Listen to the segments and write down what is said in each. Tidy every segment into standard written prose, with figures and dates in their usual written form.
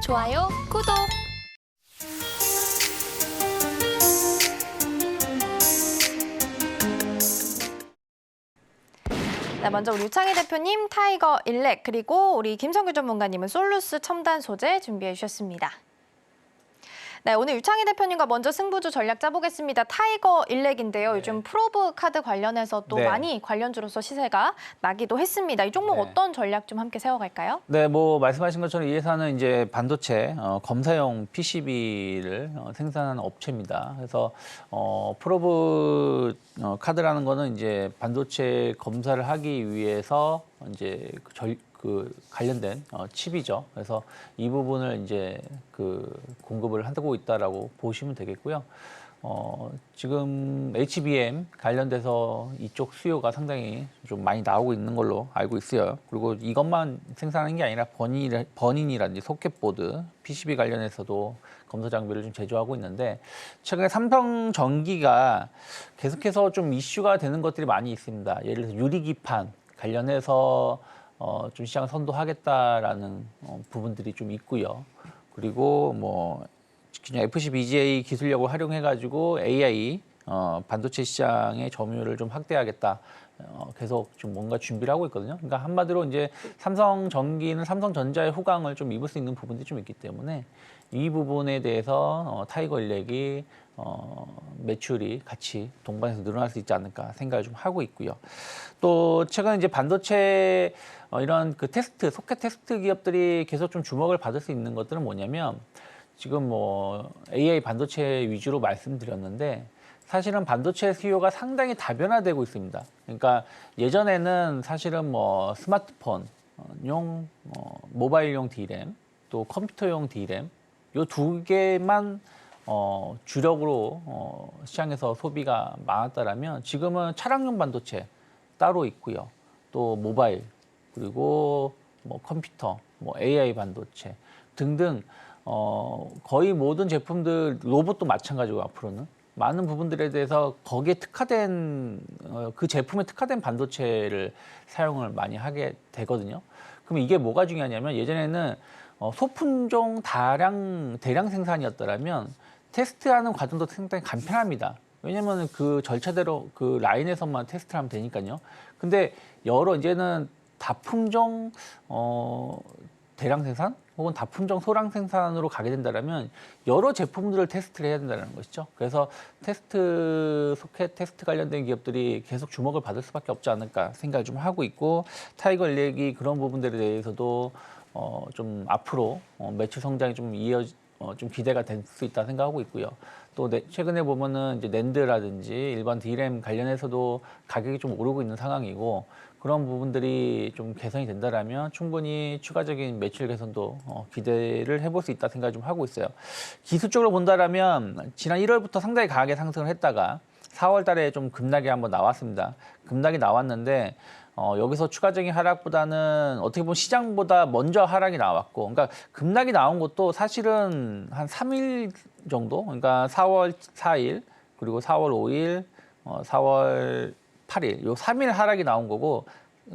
좋아요, 구독. 네, 먼저 우리 유창희 대표님 타이거 일렉 그리고 우리 김성규 전문가님은 솔루스 첨단 소재 준비해 주셨습니다. 네, 오늘 유창희 대표님과 먼저 승부주 전략 짜보겠습니다. 타이거 일렉인데요. 네. 요즘 프로브 카드 관련해서 또 네. 많이 관련주로서 시세가 나기도 했습니다. 이 종목 네. 어떤 전략 좀 함께 세워갈까요? 네, 뭐 말씀하신 것처럼 이 회사는 이제 반도체 검사용 PCB를 생산하는 업체입니다. 그래서 프로브 카드라는 거는 이제 반도체 검사를 하기 위해서 이제 그 관련된 칩이죠. 그래서 이 부분을 이제 그 공급을 하고 있다라고 보시면 되겠고요. 지금 HBM 관련돼서 이쪽 수요가 상당히 좀 많이 나오고 있는 걸로 알고 있어요. 그리고 이것만 생산하는 게 아니라 버닝이라든지 소켓보드, PCB 관련해서도 검사 장비를 좀 제조하고 있는데 최근에 삼성전기가 계속해서 좀 이슈가 되는 것들이 많이 있습니다. 예를 들어서 유리기판 관련해서 좀 시장을 선도하겠다라는 부분들이 좀 있고요. 그리고 뭐 그냥 FCBGA 기술력을 활용해가지고 AI 반도체 시장의 점유율을 좀 확대하겠다. 계속 좀 뭔가 준비를 하고 있거든요. 그러니까 한마디로 이제 삼성전기는 삼성전자의 호강을 좀 입을 수 있는 부분들이 좀 있기 때문에 이 부분에 대해서 타이거 일렉이 매출이 같이 동반해서 늘어날 수 있지 않을까 생각을 좀 하고 있고요. 또 최근 이제 반도체 이런 그 소켓 테스트 기업들이 계속 좀 주목을 받을 수 있는 것들은 뭐냐면 지금 뭐 AI 반도체 위주로 말씀드렸는데 사실은 반도체 수요가 상당히 다변화되고 있습니다. 그러니까 예전에는 사실은 뭐 스마트폰용 모바일용 D램 또 컴퓨터용 D램 요 두 개만 주력으로 시장에서 소비가 많았다라면 지금은 차량용 반도체 따로 있고요. 또 모바일 그리고 뭐 컴퓨터, 뭐 AI 반도체 등등 거의 모든 제품들 로봇도 마찬가지고 앞으로는 많은 부분들에 대해서 거기에 특화된 그 제품에 특화된 반도체를 사용을 많이 하게 되거든요. 그럼 이게 뭐가 중요하냐면 예전에는 소품종 대량 생산이었더라면 테스트하는 과정도 상당히 간편합니다. 왜냐면 그 절차대로 그 라인에서만 테스트를 하면 되니까요. 근데 이제는 다품종 대량 생산 혹은 다품종 소량 생산으로 가게 된다면 여러 제품들을 테스트를 해야 된다는 것이죠. 그래서 소켓 테스트 관련된 기업들이 계속 주목을 받을 수밖에 없지 않을까 생각을 좀 하고 있고 타이거 일렉이 그런 부분들에 대해서도 좀 앞으로 매출 성장이 좀 좀 기대가 될 수 있다 생각하고 있고요. 또 최근에 보면은 이제 낸드라든지 일반 D램 관련해서도 가격이 좀 오르고 있는 상황이고 그런 부분들이 좀 개선이 된다라면 충분히 추가적인 매출 개선도 기대를 해볼 수 있다 생각을 좀 하고 있어요. 기술적으로 본다라면 지난 1월부터 상당히 강하게 상승을 했다가 4월 달에 좀 급락이 한번 나왔습니다. 급락이 나왔는데 여기서 추가적인 하락보다는 어떻게 보면 시장보다 먼저 하락이 나왔고, 그러니까 급락이 나온 것도 사실은 한 3일 정도, 그러니까 4월 4일, 그리고 4월 5일, 4월 8일, 요 3일 하락이 나온 거고,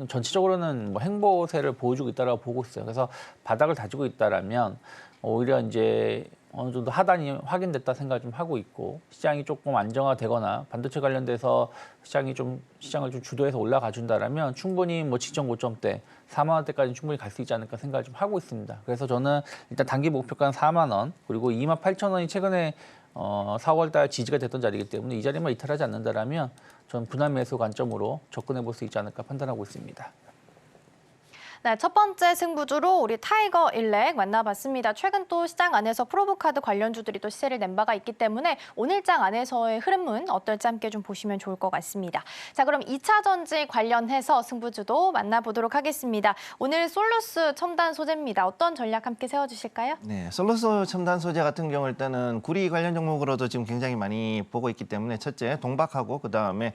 전체적으로는 뭐 행보세를 보여주고 있다라고 보고 있어요. 그래서 바닥을 다지고 있다라면 오히려 이제 어느 정도 하단이 확인됐다 생각을 좀 하고 있고 시장이 조금 안정화되거나 반도체 관련돼서 시장을 좀 주도해서 올라가 준다라면 충분히 뭐 직전 고점대 4만 원대까지 충분히 갈 수 있지 않을까 생각을 좀 하고 있습니다. 그래서 저는 일단 단기 목표가는 4만 원 그리고 2만 8천 원이 최근에 4월 달 지지가 됐던 자리이기 때문에 이 자리만 이탈하지 않는다라면 저는 분할 매수 관점으로 접근해 볼 수 있지 않을까 판단하고 있습니다. 네, 첫 번째 승부주로 우리 타이거 일렉 만나봤습니다. 최근 또 시장 안에서 프로브카드 관련주들이 또 시세를 낸 바가 있기 때문에 오늘장 안에서의 흐름은 어떨지 함께 좀 보시면 좋을 것 같습니다. 자, 그럼 2차 전지 관련해서 승부주도 만나보도록 하겠습니다. 오늘 솔루스 첨단 소재입니다. 어떤 전략 함께 세워주실까요? 네, 솔루스 첨단 소재 같은 경우일 때는 구리 관련 종목으로도 지금 굉장히 많이 보고 있기 때문에 첫째 동박하고 그다음에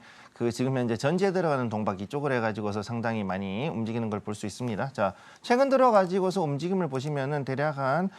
지금 현재 전지에 들어가는 동박 이쪽을 해가지고서 상당히 많이 움직이는 걸 볼 수 있습니다. 있습니다. 자, 최근 들어 가지고서 움직임을 보시면은 대략 한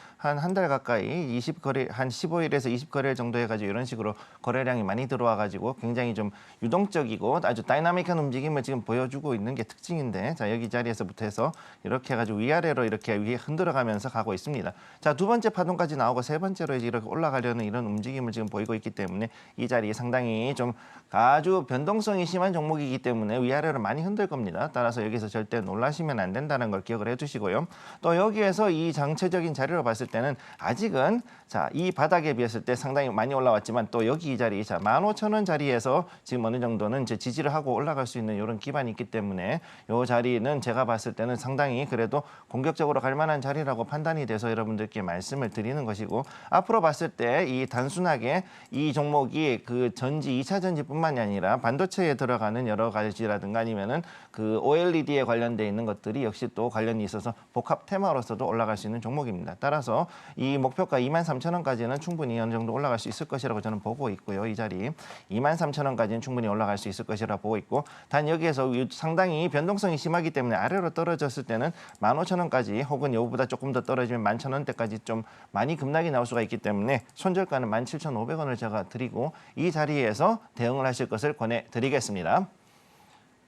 달 가까이 20거래 한 15일에서 20거래일 정도 해가지고 이런 식으로 거래량이 많이 들어와 가지고 굉장히 좀 유동적이고 아주 다이나믹한 움직임을 지금 보여주고 있는 게 특징인데, 자, 여기 자리에서부터 해서 이렇게 해가지고 위아래로 이렇게 위에 흔들어가면서 가고 있습니다. 자, 두 번째 파동까지 나오고 세 번째로 이제 이렇게 올라가려는 이런 움직임을 지금 보이고 있기 때문에 이 자리 상당히 좀 아주 변동성이 심한 종목이기 때문에 위아래로 많이 흔들 겁니다. 따라서 여기서 절대 놀라시면 안 된다는 걸 기억을 해두시고요. 또 여기에서 이 장체적인 자리로 봤을 때는 아직은 자, 이 바닥에 비했을 때 상당히 많이 올라왔지만 또 여기 이 자리, 자, 15,000원 자리에서 지금 어느 정도는 이제 지지를 하고 올라갈 수 있는 이런 기반이 있기 때문에 이 자리는 제가 봤을 때는 상당히 그래도 공격적으로 갈 만한 자리라고 판단이 돼서 여러분들께 말씀을 드리는 것이고, 앞으로 봤을 때 이 단순하게 이 종목이 그 전지, 2차 전지뿐만이 아니라 반도체에 들어가는 여러 가지라든가 아니면은 그 OLED에 관련돼 있는 것들이 역시 또 관련이 있어서 복합 테마로서도 올라갈 수 있는 종목입니다. 따라서 이 목표가 23,000원까지는 충분히 어느 정도 올라갈 수 있을 것이라고 저는 보고 있고요. 이 자리 23,000원까지는 충분히 올라갈 수 있을 것이라고 보고 있고, 단 여기에서 상당히 변동성이 심하기 때문에 아래로 떨어졌을 때는 15,000원까지 혹은 여기보다 조금 더 떨어지면 11,000원대까지 좀 많이 급락이 나올 수가 있기 때문에 손절가는 17,500원을 제가 드리고 이 자리에서 대응을 하실 것을 권해드리겠습니다.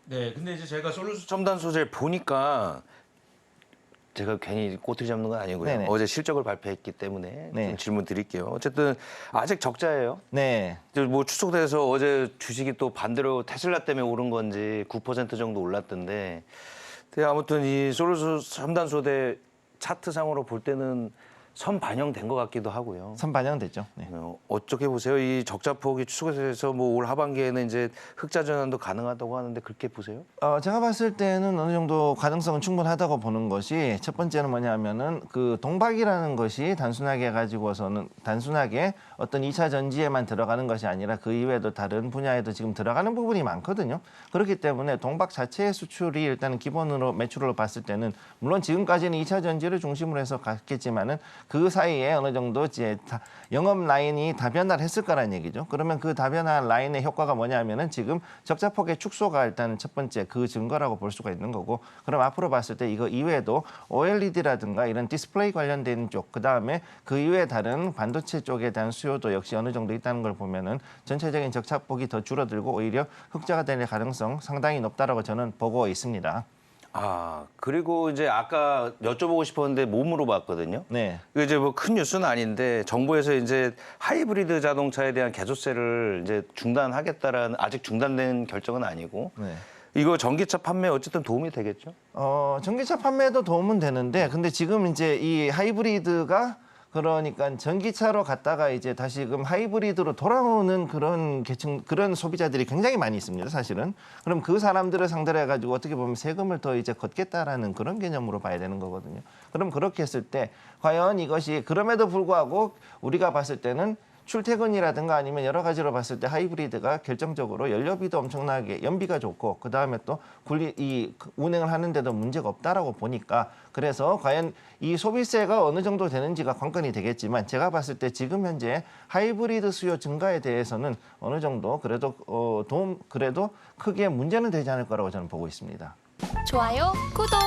네, 근데 이제 제가 솔루스 첨단 소재를 보니까 제가 괜히 꼬투리 잡는 건 아니고요. 네네. 어제 실적을 발표했기 때문에 네. 좀 질문 드릴게요. 어쨌든 아직 적자예요. 네. 이제 뭐 추석돼서 어제 주식이 또 반대로 테슬라 때문에 오른 건지 9% 정도 올랐던데, 근데 아무튼 이 솔루스 첨단 소재 차트상으로 볼 때는 선 반영된 것 같기도 하고요. 선 반영됐죠. 네. 어떻게 보세요? 이 적자 폭이 추석에서 뭐 올 하반기에는 이제 흑자 전환도 가능하다고 하는데 그렇게 보세요? 제가 봤을 때는 어느 정도 가능성은 충분하다고 보는 것이, 첫 번째는 뭐냐면은 그 동박이라는 것이 단순하게 가지고서는 단순하게 어떤 2차 전지에만 들어가는 것이 아니라 그 이외에도 다른 분야에도 지금 들어가는 부분이 많거든요. 그렇기 때문에 동박 자체의 수출이 일단은 기본으로 매출로 봤을 때는 물론 지금까지는 2차 전지를 중심으로 해서 갔겠지만은 그 사이에 어느 정도 이제 영업 라인이 다변화를 했을 거라는 얘기죠. 그러면 그 다변화 라인의 효과가 뭐냐면은 지금 적자폭의 축소가 일단 첫 번째 그 증거라고 볼 수가 있는 거고, 그럼 앞으로 봤을 때 이거 이외에도 OLED라든가 이런 디스플레이 관련된 쪽, 그 다음에 그 이외에 다른 반도체 쪽에 대한 수요도 역시 어느 정도 있다는 걸 보면은 전체적인 적자폭이 더 줄어들고 오히려 흑자가 될 가능성 상당히 높다라고 저는 보고 있습니다. 아, 그리고 이제 아까 여쭤보고 싶었는데 못 물어봤거든요. 네. 그 이제 뭐 큰 뉴스는 아닌데 정부에서 이제 하이브리드 자동차에 대한 개조세를 이제 중단하겠다라는, 아직 중단된 결정은 아니고, 네. 이거 전기차 판매 어쨌든 도움이 되겠죠? 전기차 판매도 도움은 되는데, 근데 지금 이제 이 하이브리드가 그러니까 전기차로 갔다가 이제 다시금 하이브리드로 돌아오는 그런 계층, 그런 소비자들이 굉장히 많이 있습니다, 사실은. 그럼 그 사람들을 상대로 해가지고 어떻게 보면 세금을 더 이제 걷겠다라는 그런 개념으로 봐야 되는 거거든요. 그럼 그렇게 했을 때 과연 이것이, 그럼에도 불구하고 우리가 봤을 때는 출퇴근이라든가 아니면 여러 가지로 봤을 때 하이브리드가 결정적으로 연료비도 엄청나게 연비가 좋고, 그 다음에 또 운행을 하는데도 문제가 없다라고 보니까, 그래서 과연 이 소비세가 어느 정도 되는지가 관건이 되겠지만, 제가 봤을 때 지금 현재 하이브리드 수요 증가에 대해서는 어느 정도 그래도 그래도 크게 문제는 되지 않을 거라고 저는 보고 있습니다. 좋아요, 구독!